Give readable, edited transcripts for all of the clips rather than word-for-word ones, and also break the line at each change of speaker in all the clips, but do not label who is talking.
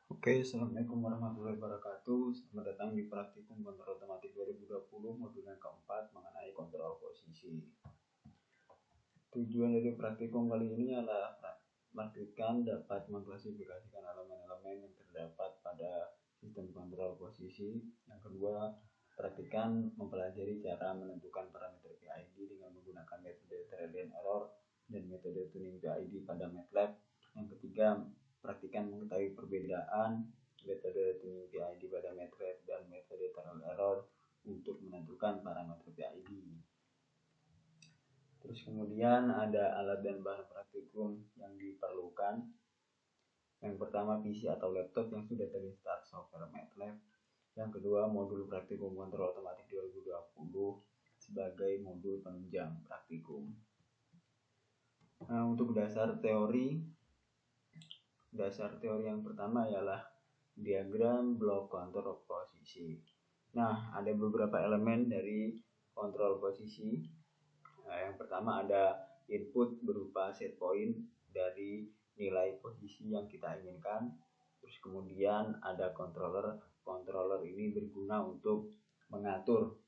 Oke, Assalamualaikum warahmatullahi wabarakatuh. Selamat datang di Praktikum Kontrol Otomatik 2020 modul yang keempat mengenai kontrol posisi. Tujuan dari praktikum kali ini adalah praktikan dapat mengklasifikasikan elemen-elemen yang terdapat pada sistem kontrol posisi. Yang kedua, praktikan mempelajari cara menentukan parameter PID dengan menggunakan metode trial and error dan metode tuning PID pada MATLAB. Yang ketiga, praktikan mengetahui perbedaan metode tuning PID pada MATLAB dan metode trial and error untuk menentukan parameter PID. Terus kemudian ada alat dan bahan praktikum yang diperlukan. Yang pertama, PC atau laptop yang sudah terinstall software MATLAB. Yang kedua, modul praktikum kontrol otomatik 2020 sebagai modul penunjang praktikum. Nah, untuk dasar teori yang pertama ialah diagram blok kontrol posisi. Nah, ada beberapa elemen dari kontrol posisi. Nah, yang pertama ada input berupa set point dari nilai posisi yang kita inginkan. Terus kemudian ada controller. Controller ini berguna untuk mengatur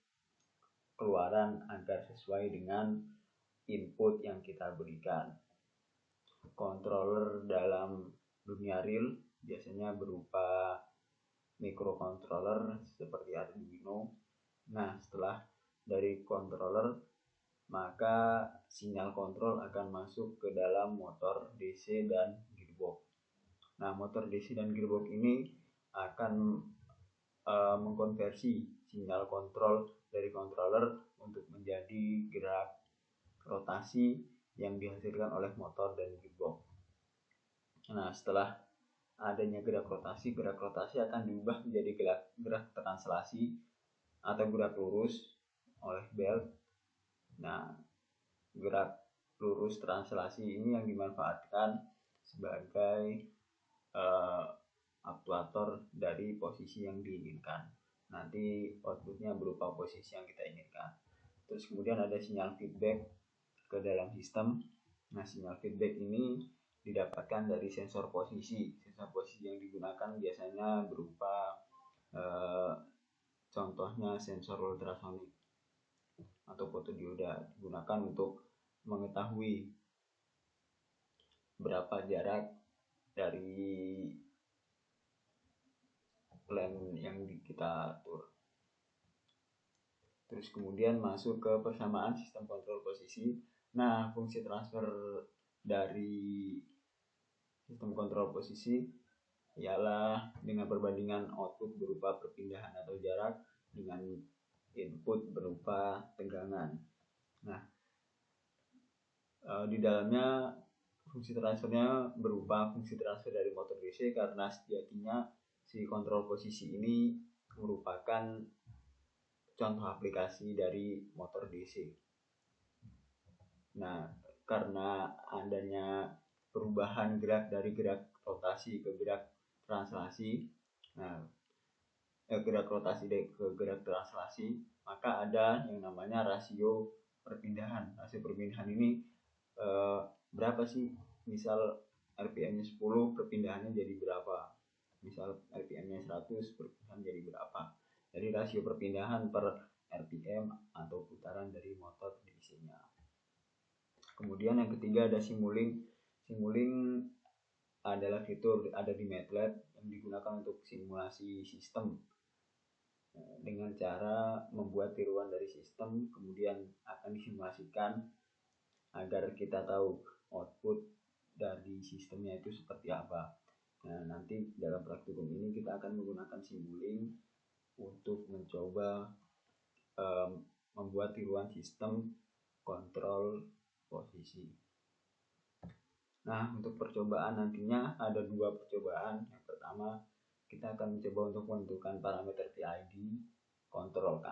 keluaran agar sesuai dengan input yang kita berikan. Controller dalam dunia real biasanya berupa microcontroller seperti Arduino. Nah, setelah dari controller, maka sinyal kontrol akan masuk ke dalam motor DC dan gearbox. Nah, motor DC dan gearbox ini akan mengkonversi sinyal kontrol dari controller untuk menjadi gerak rotasi yang dihasilkan oleh motor dan gearbox. Nah, setelah adanya gerak rotasi akan diubah menjadi gerak translasi atau gerak lurus oleh belt. Nah, gerak lurus translasi ini yang dimanfaatkan sebagai aktuator dari posisi yang diinginkan. Nanti outputnya berupa posisi yang kita inginkan. Terus kemudian ada sinyal feedback ke dalam sistem. Nah, sinyal feedback ini didapatkan dari sensor posisi. Sensor posisi yang digunakan biasanya berupa contohnya sensor ultrasonik atau fotodioda, digunakan untuk mengetahui berapa jarak dari plan yang kita atur. Terus kemudian masuk ke persamaan sistem kontrol posisi. Nah, fungsi transfer dari sistem kontrol posisi ialah dengan perbandingan output berupa perpindahan atau jarak dengan input berupa tegangan. Nah, di dalamnya fungsi transfernya berupa fungsi transfer dari motor DC karena sejatinya si kontrol posisi ini merupakan contoh aplikasi dari motor DC. Nah, karena adanya perubahan gerak dari gerak rotasi ke gerak translasi, gerak rotasi ke gerak translasi, maka ada yang namanya rasio perpindahan. Rasio perpindahan ini berapa sih? Misal RPM-nya 10, perpindahannya jadi berapa? Misal RPM-nya 100, perpindahan jadi berapa? Jadi rasio perpindahan per RPM atau putaran dari motor DC-nya. Kemudian yang ketiga ada simulink. Simulink adalah fitur ada di MATLAB yang digunakan untuk simulasi sistem dengan cara membuat tiruan dari sistem, kemudian akan disimulasikan agar kita tahu output dari sistemnya itu seperti apa. Nah, nanti dalam praktikum ini kita akan menggunakan simulink untuk mencoba membuat tiruan sistem kontrol posisi. Nah, untuk percobaan nantinya ada 2 percobaan. Yang pertama, kita akan mencoba untuk menentukan parameter PID, kontrol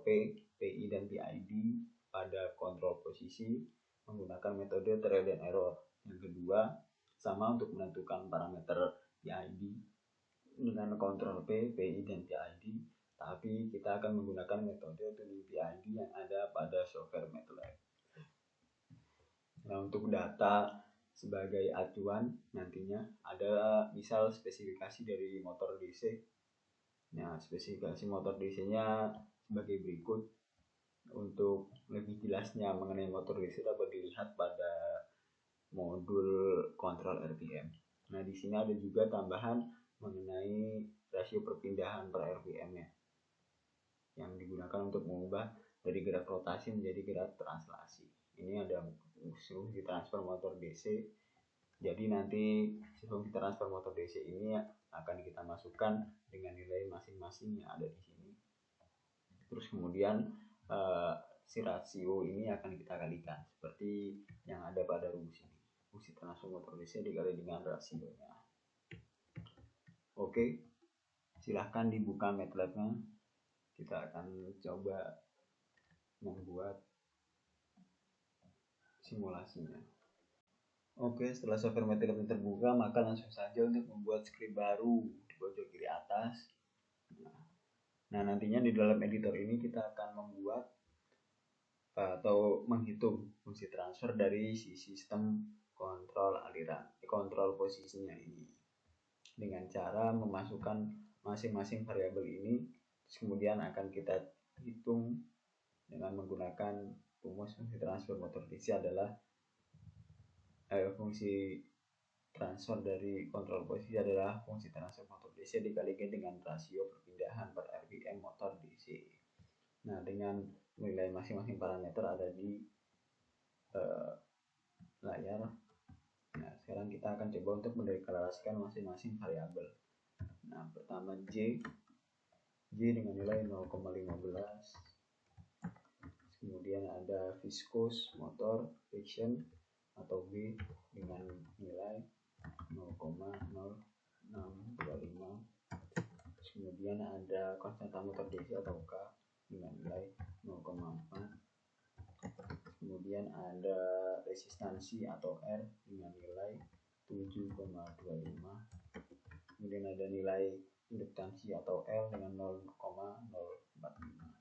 P, PI dan PID pada kontrol posisi menggunakan metode trial and error. Yang kedua, sama untuk menentukan parameter PID dengan kontrol P, PI dan PID, tapi kita akan menggunakan metode tuning PID yang ada pada software MATLAB. Nah, untuk data sebagai acuan nantinya ada misal spesifikasi dari motor DC. Nah, spesifikasi motor DC-nya sebagai berikut. Untuk lebih jelasnya mengenai motor DC dapat dilihat pada modul kontrol RPM. Nah, di sini ada juga tambahan mengenai rasio perpindahan per RPM-nya yang digunakan untuk mengubah dari gerak rotasi menjadi gerak translasi. Ini ada fungsi transfer motor DC. Jadi nanti fungsi transfer motor DC ini akan kita masukkan dengan nilai masing-masing yang ada di sini. Terus kemudian si rasio ini akan kita kalikan seperti yang ada pada rumus ini. Fungsi transfer motor DC dikali dengan rasionya. Oke, silahkan dibuka MATLAB-nya. Kita akan coba membuat simulasinya. Oke, setelah software MATLAB terbuka, maka langsung saja untuk membuat script baru di pojok kiri atas. Nah, nantinya di dalam editor ini kita akan membuat atau menghitung fungsi transfer dari si sistem kontrol aliran, kontrol posisinya ini dengan cara memasukkan masing-masing variabel ini. Kemudian akan kita hitung dengan menggunakan rumus fungsi transfer motor DC adalah fungsi transfer dari kontrol posisi adalah fungsi transfer motor DC dikalikan dengan rasio perpindahan per RPM motor DC. Nah, dengan nilai masing-masing parameter ada di layar. Nah, sekarang kita akan coba untuk mendeklarasikan masing-masing variabel. Nah, pertama J dengan nilai 0,15. Kemudian ada viscous motor friction atau B dengan nilai 0,0625. Kemudian ada konstanta motor DC atau K dengan nilai 0,4. Kemudian ada resistansi atau R dengan nilai 7,25. Kemudian ada nilai induktansi atau L dengan 0,045.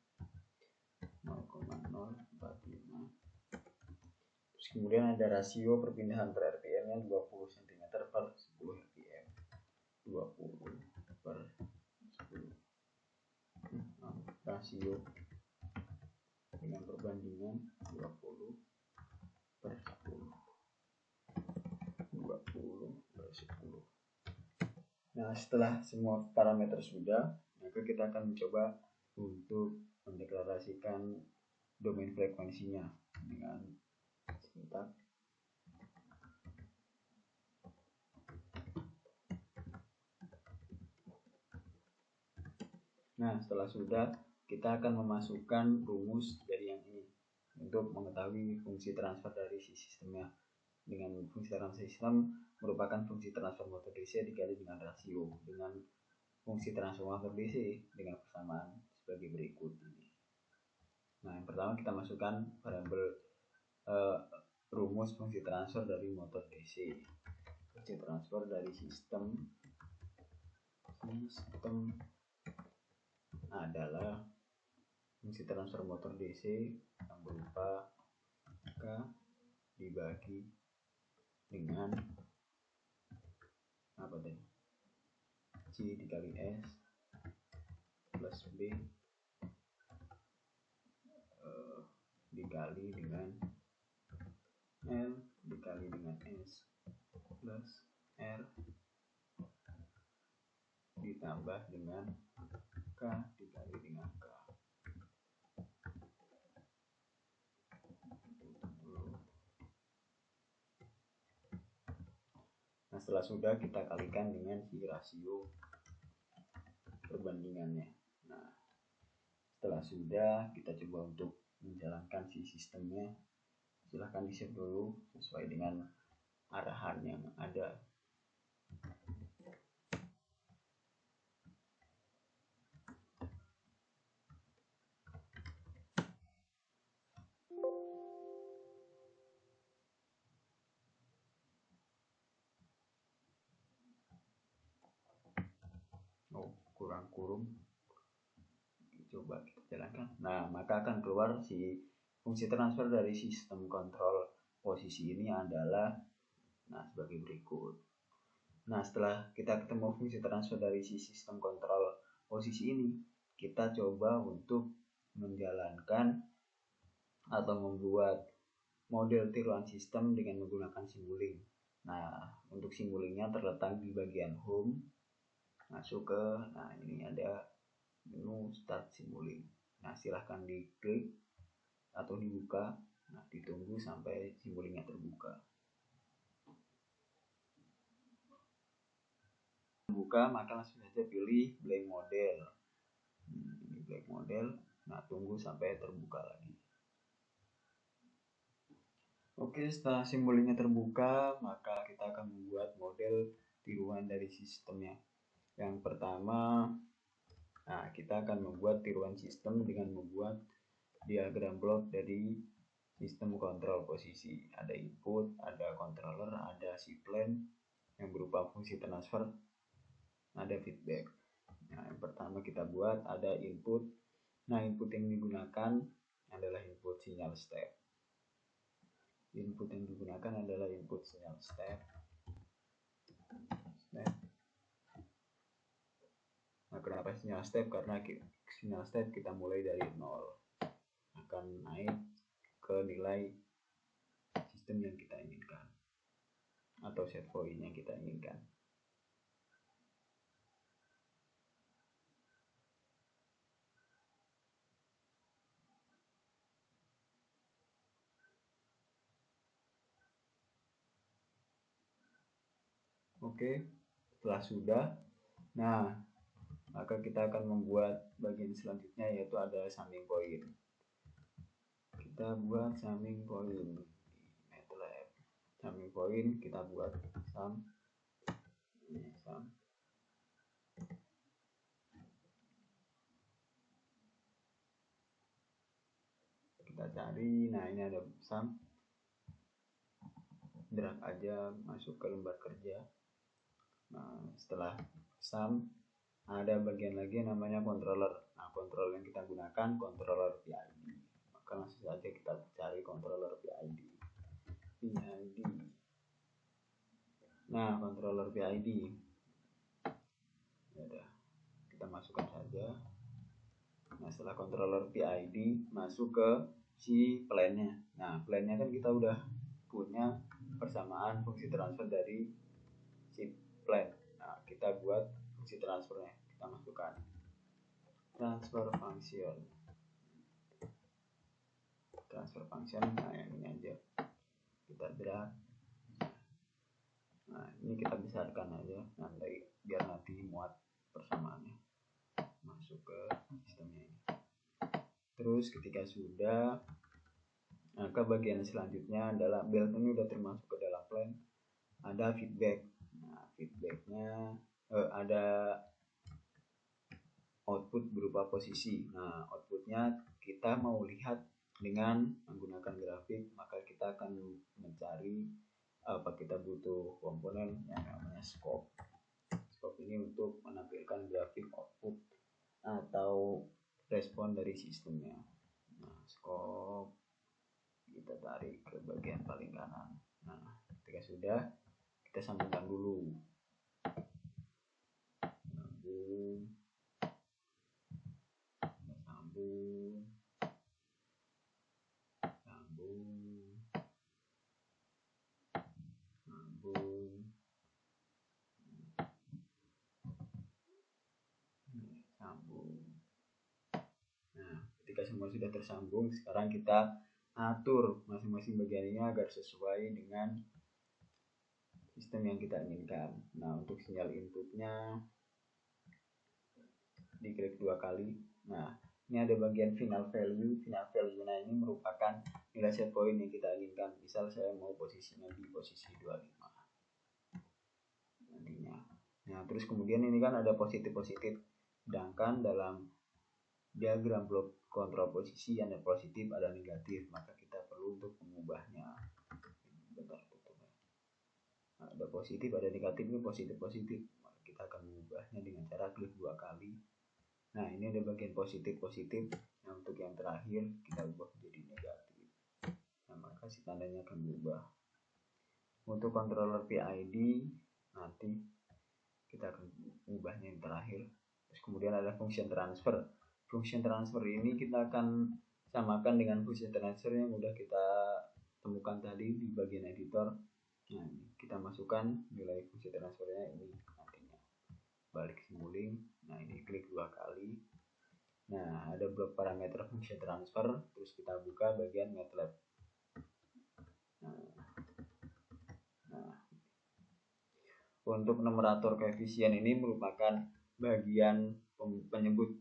Terus kemudian ada rasio perpindahan per RPM yang 20 cm per 10 RPM. 20 per 10. Rasio dengan perbandingan 20 per 10. 20 per 10. Nah, setelah semua parameter sudah, maka kita akan mencoba untuk mendeklarasikan domain frekuensinya dengan sebentar. Nah, setelah sudah, kita akan memasukkan rumus dari yang ini untuk mengetahui fungsi transfer dari si sistemnya. Dengan fungsi transfer sistem merupakan fungsi transfer motor DC dikali dengan rasio dengan fungsi transfer motor DC dengan persamaan sebagai berikut ini. Nah, yang pertama kita masukkan variabel rumus fungsi transfer dari motor DC. Fungsi transfer dari sistem adalah fungsi transfer motor DC yang berupa K dibagi dengan apa tadi? C dikali S plus B dikali dengan L dikali dengan S plus R ditambah dengan K dikali dengan K. Nah, setelah sudah kita kalikan dengan si rasio perbandingannya. Nah, setelah sudah kita coba untuk menjalankan si sistemnya. Silahkan di-save dulu sesuai dengan arahan yang ada. Kurang kurung, coba kita jalankan. Nah, maka akan keluar si fungsi transfer dari sistem kontrol posisi ini adalah Nah, sebagai berikut. Nah, setelah kita ketemu fungsi transfer dari si sistem kontrol posisi ini, kita coba untuk menjalankan atau membuat model tiruan sistem dengan menggunakan Simulink. Nah, untuk Simulinknya terletak di bagian home. Masuk ke, nah ini ada menu start Simulink. Nah, silahkan diklik atau dibuka. Nah, ditunggu sampai Simulinknya terbuka. Buka, maka langsung saja pilih blank model. Ini blank model. Nah, tunggu sampai terbuka lagi. Oke, setelah Simulinknya terbuka, maka kita akan membuat model tiruan dari sistemnya. Yang pertama, nah, kita akan membuat tiruan sistem dengan membuat diagram blok dari sistem kontrol posisi. Ada input, ada controller, ada si plan yang berupa fungsi transfer, ada feedback. Nah, yang pertama kita buat ada input. Nah, input yang digunakan adalah input sinyal step. Input yang digunakan adalah input sinyal step. Nah, kenapa sinyal step? Karena sinyal step kita mulai dari 0, akan naik ke nilai sistem yang kita inginkan atau set point yang kita inginkan. Oke, setelah sudah, nah maka kita akan membuat bagian selanjutnya, yaitu ada summing point. Kita buat summing point di MATLAB. Summing point kita buat sum. Kita cari, nah ini ada sum. Drag aja masuk ke lembar kerja. Nah, setelah sum ada bagian lagi namanya controller. Nah, controller yang kita gunakan controller PID. Maka langsung saja kita cari controller PID. Nah, controller PID. Ya udah, kita masukkan saja. Nah, setelah controller PID masuk ke si plan-nya. Nah, plan-nya kan kita udah punya persamaan fungsi transfer dari si plan. Nah, kita buat fungsi transfernya. Kita masukkan transfer function. Nah yang ini aja kita drag. Nah, ini kita besarkan aja nanti biar nanti muat persamaannya masuk ke sistemnya ini. Terus ketika sudah, maka bagian selanjutnya adalah build ini udah termasuk ke dalam plan. Ada feedback. Nah, feedbacknya ada output berupa posisi. Nah, outputnya kita mau lihat dengan menggunakan grafik, maka kita akan mencari apa, kita butuh komponen yang namanya scope. Scope ini untuk menampilkan grafik output atau respon dari sistemnya. Nah, scope kita tarik ke bagian paling kanan. Nah, ketika sudah, kita sambungkan dulu. Nah, ketika semua sudah tersambung, sekarang kita atur masing-masing bagian ini agar sesuai dengan sistem yang kita inginkan. Nah, untuk sinyal inputnya diklik 2 kali. Nah, ini ada bagian final value. Final value nah ini merupakan nilai set point yang kita inginkan. Misal saya mau posisinya di posisi 25 nantinya. Nah, terus kemudian ini kan ada positif-positif. Sedangkan dalam diagram blok kontrol posisi ada positif, ada negatif, maka kita perlu untuk mengubahnya. Bentar, ada positif, ada negatif, ini positif-positif. Maka kita akan mengubahnya dengan cara klik 2 kali. Nah, ini ada bagian positif-positif. Nah, untuk yang terakhir kita ubah menjadi negatif. Nah, maka si tandanya akan berubah. Untuk controller PID nanti kita akan ubahnya yang terakhir. Terus kemudian ada function transfer. Function transfer ini kita akan samakan dengan function transfer yang udah kita temukan tadi di bagian editor. Nah, kita masukkan nilai function transfernya ini nantinya. Balik Simulink. Nah, ini klik 2 kali. Nah, ada blok parameter function transfer. Terus kita buka bagian MATLAB. Nah, untuk numerator koefisien ini merupakan bagian penyebut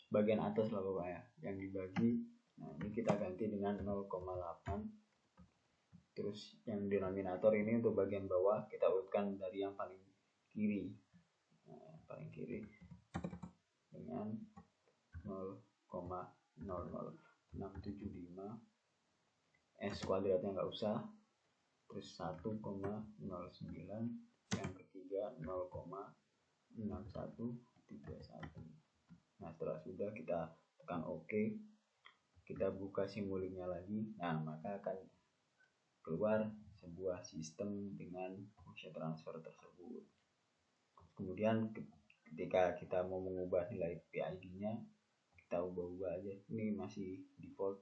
bagian atas lah pokoknya yang dibagi. Nah, ini kita ganti dengan 0,8. Terus yang denominator ini untuk bagian bawah kita urutkan dari yang paling kiri. Nah, paling kiri dengan 0,00675. S kuadratnya nggak usah. Terus 1,09. Yang ketiga 0,6131. Nah, setelah sudah kita tekan OK, kita buka Simulinknya lagi. Nah, maka akan keluar sebuah sistem dengan function transfer tersebut. Kemudian ketika kita mau mengubah nilai PID-nya, kita ubah-ubah aja. Ini masih default.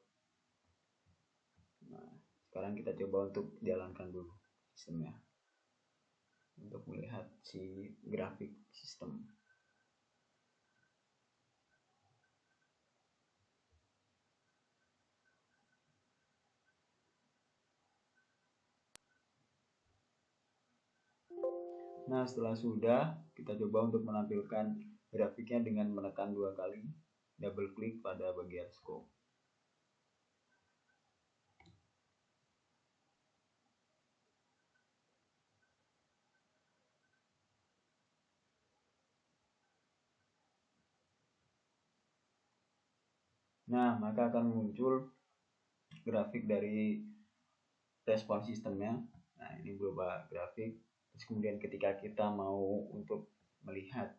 Nah, sekarang kita coba untuk jalankan dulu sistemnya untuk melihat si grafik sistem. Nah, setelah sudah, kita coba untuk menampilkan grafiknya dengan menekan 2 kali, double klik pada bagian scope. Nah, maka akan muncul grafik dari respon sistemnya. Nah, ini berupa grafik. Terus kemudian ketika kita mau untuk melihat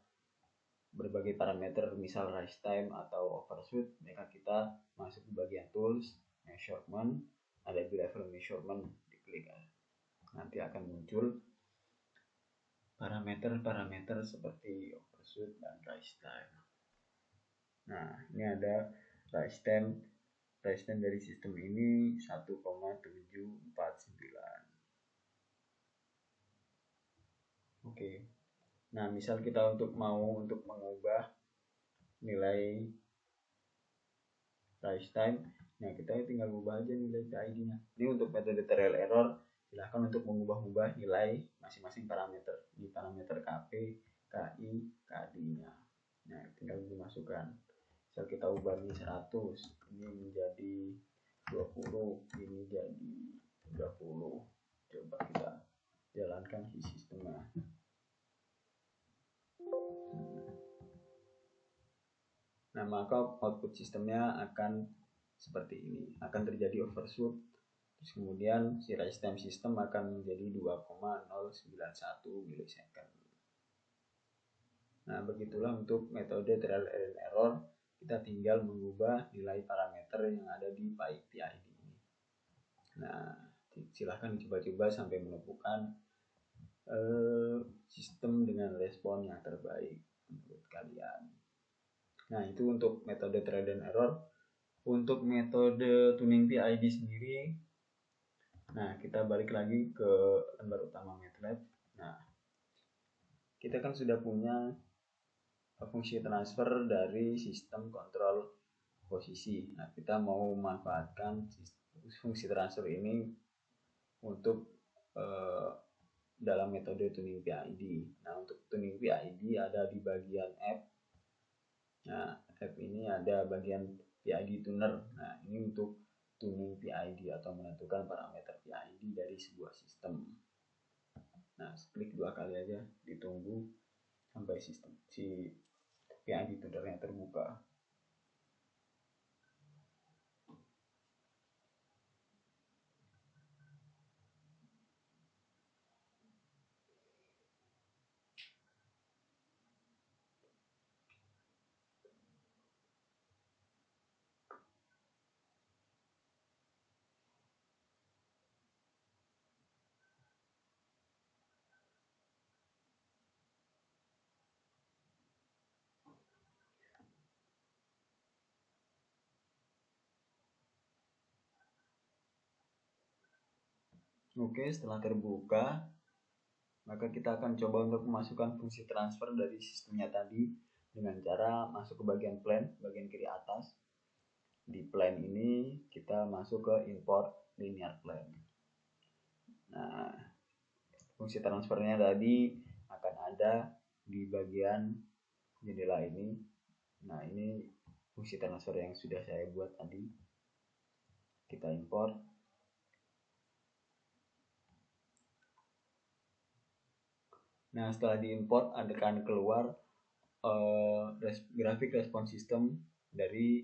berbagai parameter, misal rise time atau overshoot, maka kita masuk ke bagian tools, measurement, ada level measurement, diklik. Nanti akan muncul parameter-parameter seperti overshoot dan rise time. Nah, ini ada rise time dari sistem ini 1,749. Oke. Nah, misal kita mau mengubah nilai rise time, nah kita tinggal ubah aja nilai PID-nya. Ini untuk metode trial error, silahkan untuk mengubah-ubah nilai masing-masing parameter. Di parameter KP, KI, KD-nya. Nah, tinggal dimasukkan. Misal kita ubah ini 100, ini menjadi 20, ini jadi 30. Coba kita jalankan si sistemnya. Nah, maka output sistemnya akan seperti ini. Akan terjadi overshoot. Terus kemudian si rise time system akan menjadi 2,091 milisecond. Nah, begitulah untuk metode trial and error. Kita tinggal mengubah nilai parameter yang ada di PID ini. Nah, silahkan dicoba-coba sampai menemukan sistem dengan respon yang terbaik menurut kalian. Nah, itu untuk metode trial and error. Untuk metode tuning PID sendiri, nah kita balik lagi ke lembar utama MATLAB. Nah, kita kan sudah punya fungsi transfer dari sistem kontrol posisi. Nah, kita mau memanfaatkan fungsi transfer ini untuk dalam metode tuning PID. Nah, untuk tuning PID ada di bagian F. Nah, F ini ada bagian PID tuner. Nah, ini untuk tuning PID atau menentukan parameter PID dari sebuah sistem. Nah, klik 2 kali aja, ditunggu sampai sistem si PID tunernya terbuka. Oke, setelah terbuka, maka kita akan coba untuk memasukkan fungsi transfer dari sistemnya tadi dengan cara masuk ke bagian plan, bagian kiri atas. Di plan ini kita masuk ke import linear plan. Nah, fungsi transfernya tadi akan ada di bagian jendela ini. Nah, ini fungsi transfer yang sudah saya buat tadi. Kita import. Nah, setelah diimport akan keluar grafik respons sistem dari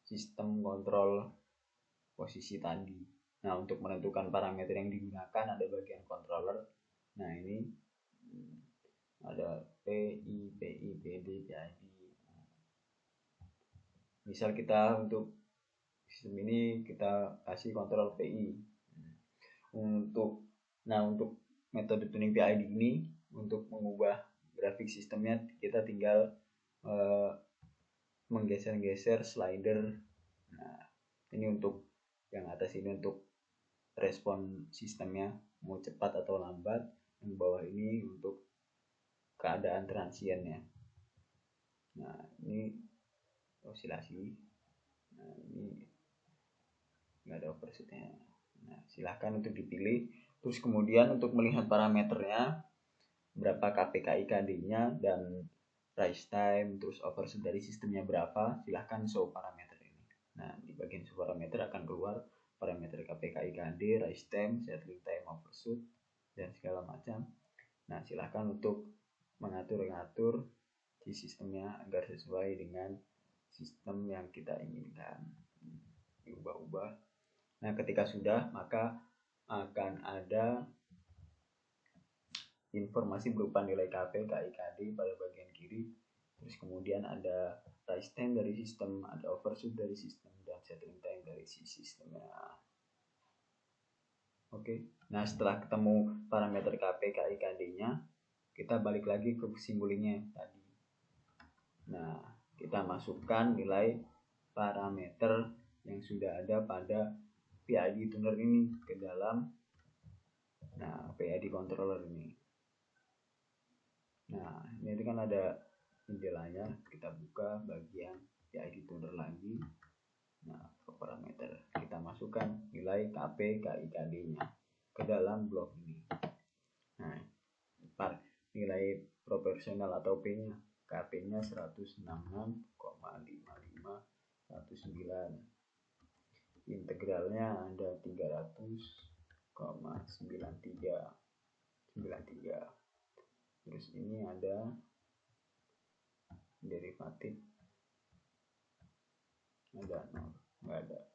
sistem kontrol posisi tadi. Nah, untuk menentukan parameter yang digunakan ada bagian controller. Nah, ini ada PI, PD, PID. Misal kita untuk sistem ini kita kasih kontrol PI. Untuk metode tuning PID ini, untuk mengubah grafik sistemnya kita tinggal menggeser-geser slider. Nah, ini untuk yang atas ini untuk respon sistemnya mau cepat atau lambat. Yang bawah ini untuk keadaan transiennya. Nah, ini osilasi. Nah, ini nggak ada overshootnya. Nah, silahkan untuk dipilih. Terus kemudian untuk melihat parameternya, berapa KPKIKD-nya dan rise time, terus overshoot dari sistemnya berapa, silahkan show parameter ini. Nah, di bagian show parameter akan keluar parameter KPKIKD, rise time, settling time, overshoot, dan segala macam. Nah, silahkan untuk mengatur-ngatur si sistemnya agar sesuai dengan sistem yang kita inginkan. Diubah-ubah. Nah, ketika sudah, maka akan ada informasi berupa nilai KP, KIKD pada bagian kiri. Terus kemudian ada rise time dari sistem, ada overshoot dari sistem, dan settling time dari si sistemnya. Oke. Nah, setelah ketemu parameter KP, KIKD-nya, kita balik lagi ke simulingnya tadi. Nah, kita masukkan nilai parameter yang sudah ada pada PID tuner ini ke dalam PID controller ini. Nah, ini kan ada jendelanya, kita buka bagian PID tuner lagi. Nah, parameter kita masukkan nilai KP KIKD-nya ke dalam blok ini. Nah, nilai proporsional atau P-nya, KP-nya 166,5519. Integralnya ada 300,9393. Terus ini ada derivatif, ada 0, nggak ada.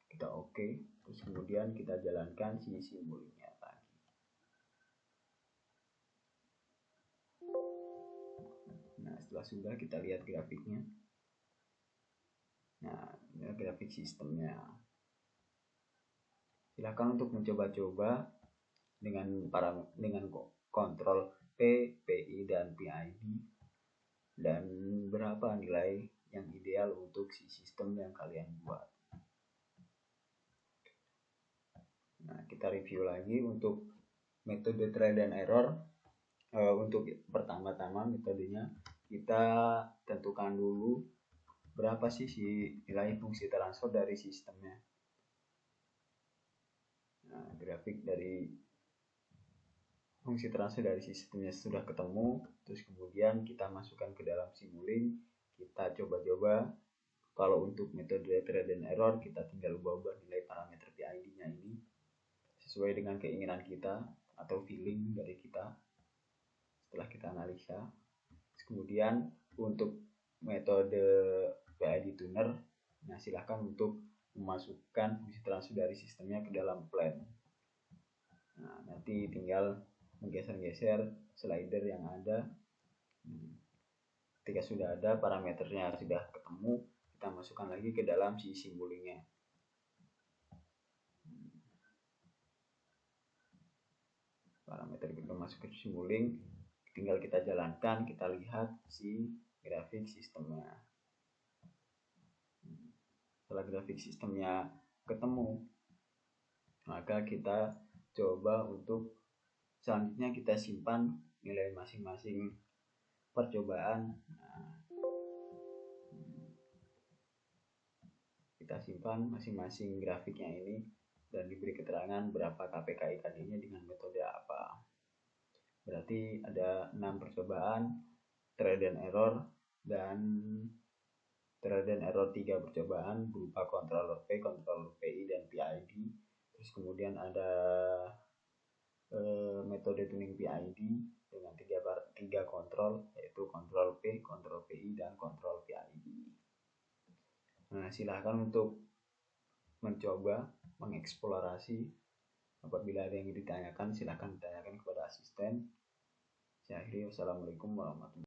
Kita oke. Terus kemudian kita jalankan si simulingnya lagi. Nah, setelah sudah kita lihat grafiknya. Nah, ini grafik sistemnya. Silakan untuk mencoba-coba dengan kontrol P, PI, dan PID, dan berapa nilai yang ideal untuk si sistem yang kalian buat. Nah, kita review lagi untuk metode trial dan error. Untuk pertama-tama metodenya kita tentukan dulu berapa sih si nilai fungsi transfer dari sistemnya. Nah, grafik dari fungsi transfer dari sistemnya sudah ketemu. Terus kemudian kita masukkan ke dalam simuling. Kita coba-coba. Kalau untuk metode trial dan error, kita tinggal ubah-ubah nilai parameter PID-nya ini sesuai dengan keinginan kita atau feeling dari kita setelah kita analisa. Terus kemudian untuk metode PID tuner, nah silahkan untuk memasukkan fungsi transfer dari sistemnya ke dalam plan. Nah, nanti tinggal menggeser-geser slider yang ada. Ketika sudah ada parameternya sudah ketemu, kita masukkan lagi ke dalam si simulingnya. Parameter kita masuk ke simuling, tinggal kita jalankan, kita lihat si grafik sistemnya. Setelah grafik sistemnya ketemu, Maka kita coba untuk selanjutnya kita simpan nilai masing-masing percobaan. Kita simpan masing-masing grafiknya ini dan diberi keterangan berapa KPK ikan ini dengan metode apa. Berarti ada 6 percobaan, trial and error, dan trial and error 3 percobaan berupa controller P, controller PI, dan PID. Terus kemudian ada metode tuning PID dengan 3 kontrol, yaitu kontrol P, kontrol PI, dan kontrol PID. Nah, silahkan untuk mencoba mengeksplorasi. Apabila ada yang ditanyakan, silahkan ditanyakan kepada asisten. Saya akhiri, wassalamualaikum warahmatullahi wabarakatuh.